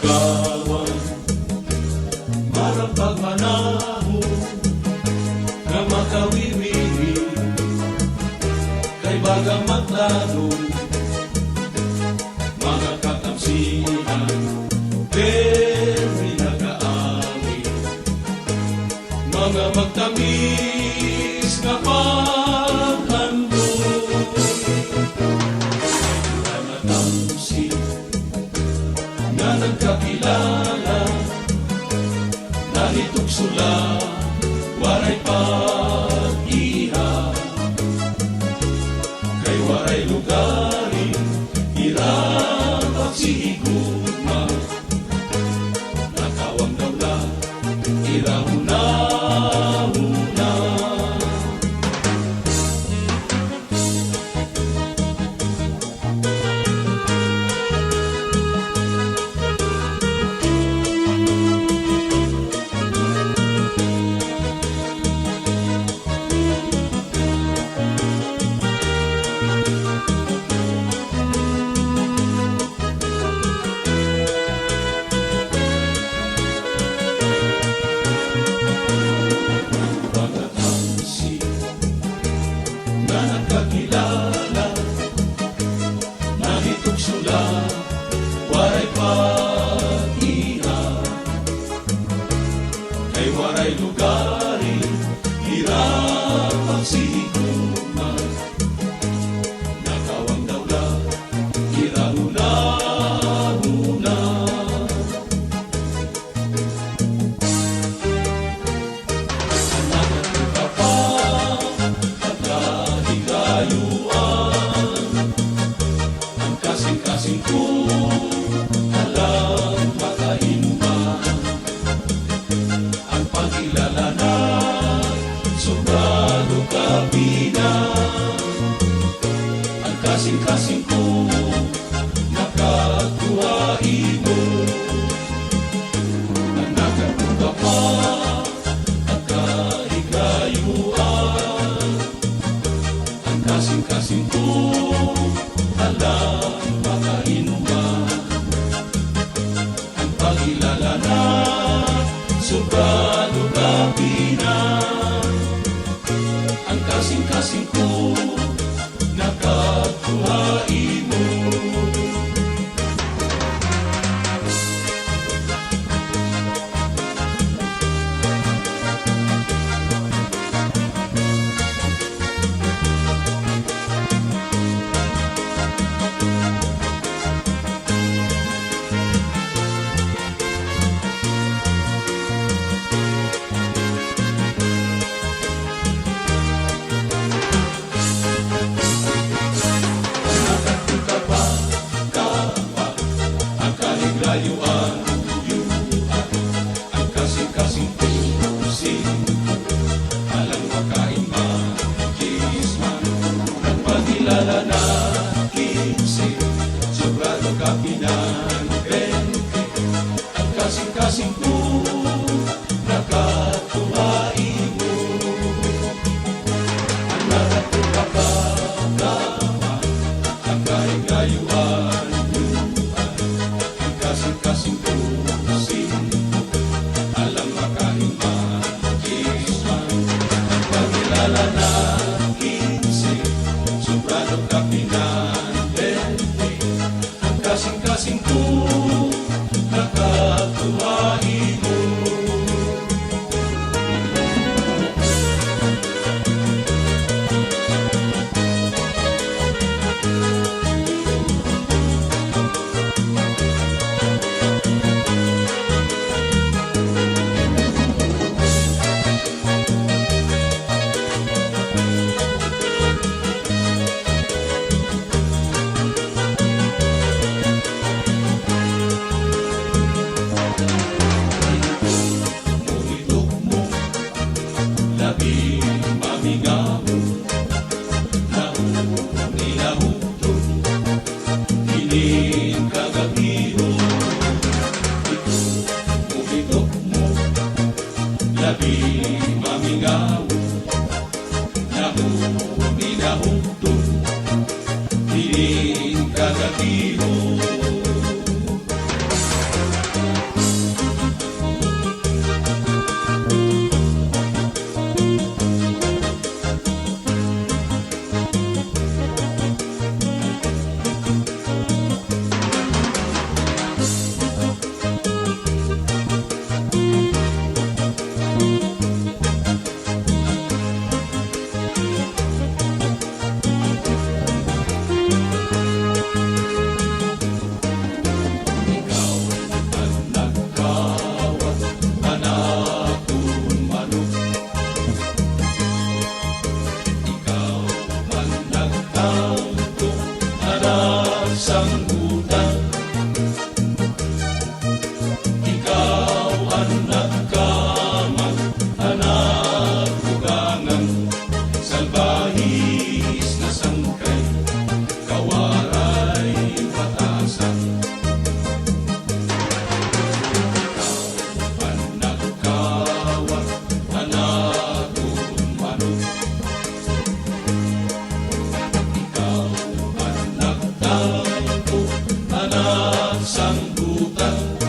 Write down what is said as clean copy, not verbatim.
Kawan, marang pagmanaho nga makawiwiri kay bagang maglaro mga kakamsihan very nag-aawit mga magtamis nga paghandog na natamsi nga nagkakilala nalitugsula waray pag-iha kay waray lugarin hirap pagsihigugma nakawang dawla irahuna-huna na nagkakilala nalitugsula waray pag-iha kay waray lugarin hirap pagsihigugma nakawang dawla irahuna-huna kasing-kasing ko alam makainuman ang pagkilala na sobrado kabina ang kasing-kasing ko nakatuhain mo ang nakakuha pa at kahigayuan ang kasing-kasing ko alam makainuman ang pagkilala na sobrado kabina ang kasing-kasing ko nakatuhain mo layuan, yuyuan, ang kasing-kasing pusin, alang makain makisman, ang pagkilala na 15, sobrado kapinan 20, ang kasing-kasing po, nakatuhain mo, ang nakatupakakama, ang kahig-layuan, kasing pusin alam makain makisman ang pagkilala na 15 sobrado kapinan 20 ang kasing-kasing po nakatuhain mo kagatiho sanggutan